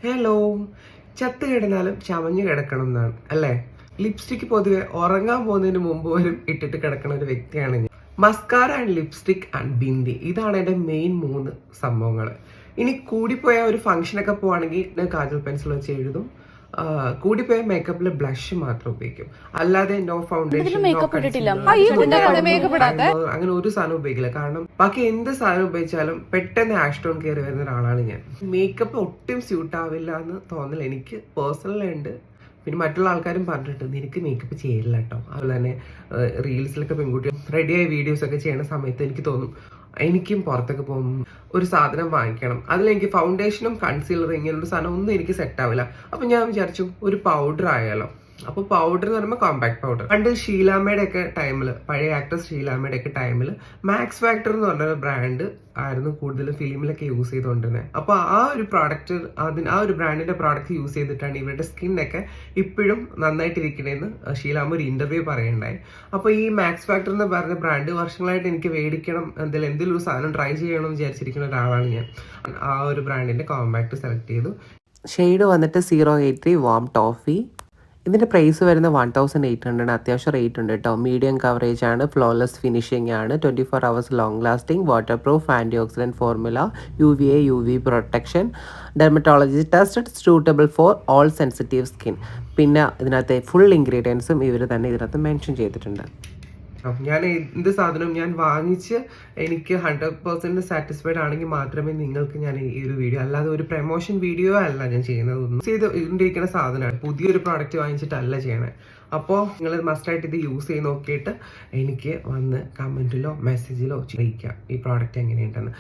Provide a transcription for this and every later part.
Hello, ചത്ത് കിടന്നാലും ചമഞ്ഞു കിടക്കണം എന്നാണ് അല്ലേ? ലിപ്സ്റ്റിക് പൊതുവെ ഉറങ്ങാൻ പോകുന്നതിന് മുമ്പ് പോലും ഇട്ടിട്ട് കിടക്കുന്ന ഒരു വ്യക്തിയാണ് ഞാൻ. Mascara and lipstick and bindi, ഇതാണ് എൻ്റെ മെയിൻ 3 സംഭവങ്ങൾ. ഇനി കൂടിപ്പോയ ഒരു ഫംഗ്ഷനൊക്കെ പോവാണെങ്കിൽ ഞാൻ കാജൽ പെൻസിൽ വെച്ച് എഴുതും. കൂടിപ്പോയ മേക്കപ്പിൽ ബ്ലഷ് മാത്രം ഉപയോഗിക്കും, അല്ലാതെ നോ ഫൗണ്ടേഷൻ, അങ്ങനെ ഒരു സാധനം ഉപയോഗിക്കില്ല. കാരണം ബാക്കി എന്ത് സാധനം ഉപയോഗിച്ചാലും പെട്ടെന്ന് ആഷ് ടോൺ കയറി വരുന്ന ഒരാളാണ് ഞാൻ. മേക്കപ്പ് ഒട്ടും സ്യൂട്ട് ആവില്ല എന്ന് തോന്നൽ എനിക്ക് പേഴ്സണലി ഉണ്ട്. പിന്നെ മറ്റുള്ള ആൾക്കാരും പറഞ്ഞിട്ടുണ്ട് നിനക്ക് മേക്കപ്പ് ചെയ്യില്ല കേട്ടോ. അതുപോലെ തന്നെ റീൽസിലൊക്കെ പെൺകുട്ടികൾ റെഡിയായ വീഡിയോസ് ഒക്കെ ചെയ്യുന്ന സമയത്ത് എനിക്ക് തോന്നും എനിക്കും പുറത്തൊക്കെ പോകുമ്പോൾ ഒരു സാധനം വാങ്ങിക്കണം, അതിലെനിക്ക് ഫൗണ്ടേഷനും കൺസീലറും ഇങ്ങനൊരു സാധനം ഒന്നും എനിക്ക് സെറ്റ് ആവില്ല. അപ്പൊ ഞാൻ വിചാരിച്ചു ഒരു പൗഡർ ആയാലോ. അപ്പൊ പൗഡർ എന്ന് പറയുമ്പോൾ കോമ്പാക്ട് പൗഡർ. പണ്ട് ഷീലാമ്മയുടെ ഒക്കെ ടൈമിൽ, പഴയ ആക്ട്രസ് ഷീലാമ്മയുടെ ഒക്കെ ടൈമിൽ മാക്സ് ഫാക്ടർ എന്ന് പറഞ്ഞൊരു ബ്രാൻഡ് ആയിരുന്നു കൂടുതൽ ഫിലിമിലൊക്കെ യൂസ് ചെയ്തുകൊണ്ടിരുന്നത്. അപ്പൊ ആ ഒരു പ്രോഡക്റ്റ്, ആ ഒരു ബ്രാൻഡിന്റെ പ്രോഡക്റ്റ് യൂസ് ചെയ്തിട്ടാണ് ഇവരുടെ സ്കിന്നൊക്കെ ഇപ്പോഴും നന്നായിട്ടിരിക്കണേന്ന് ഷീലാമ്മ ഒരു ഇന്റർവ്യൂ പറയുണ്ടായി. അപ്പൊ ഈ മാക്സ് ഫാക്ടർ എന്ന് പറഞ്ഞ ബ്രാൻഡ് വർഷങ്ങളായിട്ട് എനിക്ക് മേടിക്കണം, എന്തെങ്കിലും ഒരു സാധനം ട്രൈ ചെയ്യണം എന്ന് വിചാരിച്ചിരിക്കുന്ന ഒരാളാണ് ഞാൻ. ആ ഒരു ബ്രാൻഡിന്റെ കോമ്പാക്ട് സെലക്ട് ചെയ്തു. ഷെയ്ഡ് വന്നിട്ട് 083 വാം ടോഫി. ഇതിൻ്റെ പ്രൈസ് വരുന്ന 1800. അത്യാവശ്യം റേറ്റ് ഉണ്ട് കേട്ടോ. മീഡിയം കവറേജ് ആണ്, ഫ്ലോലെസ് ഫിനിഷിംഗ് ആണ്, 24 hours long lasting, waterproof, antioxidant formula, UVA UV protection, dermatology tested, suitable for all sensitive skin. പിന്നെ ഇതിനകത്തെ ഫുൾ ഇൻഗ്രീഡിയൻസും ഇവർ തന്നെ ഇതിനകത്ത് മെൻഷൻ ചെയ്തിട്ടുണ്ട്. ഞാൻ എന്ത് സാധനവും ഞാൻ വാങ്ങിച്ച് എനിക്ക് 100% സാറ്റിസ്ഫൈഡ് ആണെങ്കിൽ മാത്രമേ നിങ്ങൾക്ക് ഞാൻ ഈ ഒരു വീഡിയോ, അല്ലാതെ ഒരു പ്രൊമോഷൻ വീഡിയോ അല്ല ഞാൻ ചെയ്യുന്നത്. ചെയ്തിരിക്കുന്ന സാധനമാണ്, പുതിയൊരു പ്രോഡക്റ്റ് വാങ്ങിച്ചിട്ടല്ല ചെയ്യണേ. അപ്പോൾ നിങ്ങൾ മസ്റ്റായിട്ട് ഇത് യൂസ് ചെയ്ത് നോക്കിയിട്ട് എനിക്ക് വന്ന് കമൻറ്റിലോ മെസ്സേജിലോ അറിയിക്കാം ഈ പ്രോഡക്റ്റ് എങ്ങനെയുണ്ടെന്ന്.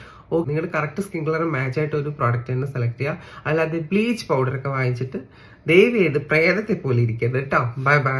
നിങ്ങൾ കറക്റ്റ് സ്കിൻ കളർ മാച്ച് ആയിട്ട് ഒരു പ്രോഡക്റ്റ് തന്നെ സെലക്ട് ചെയ്യുക, അല്ലാതെ ബ്ലീച്ച് പൗഡറൊക്കെ വാങ്ങിച്ചിട്ട് ദയവ് ചെയ്ത് പ്രേതത്തെ പോലെ ഇരിക്കരുത് കേട്ടോ. Bye bye.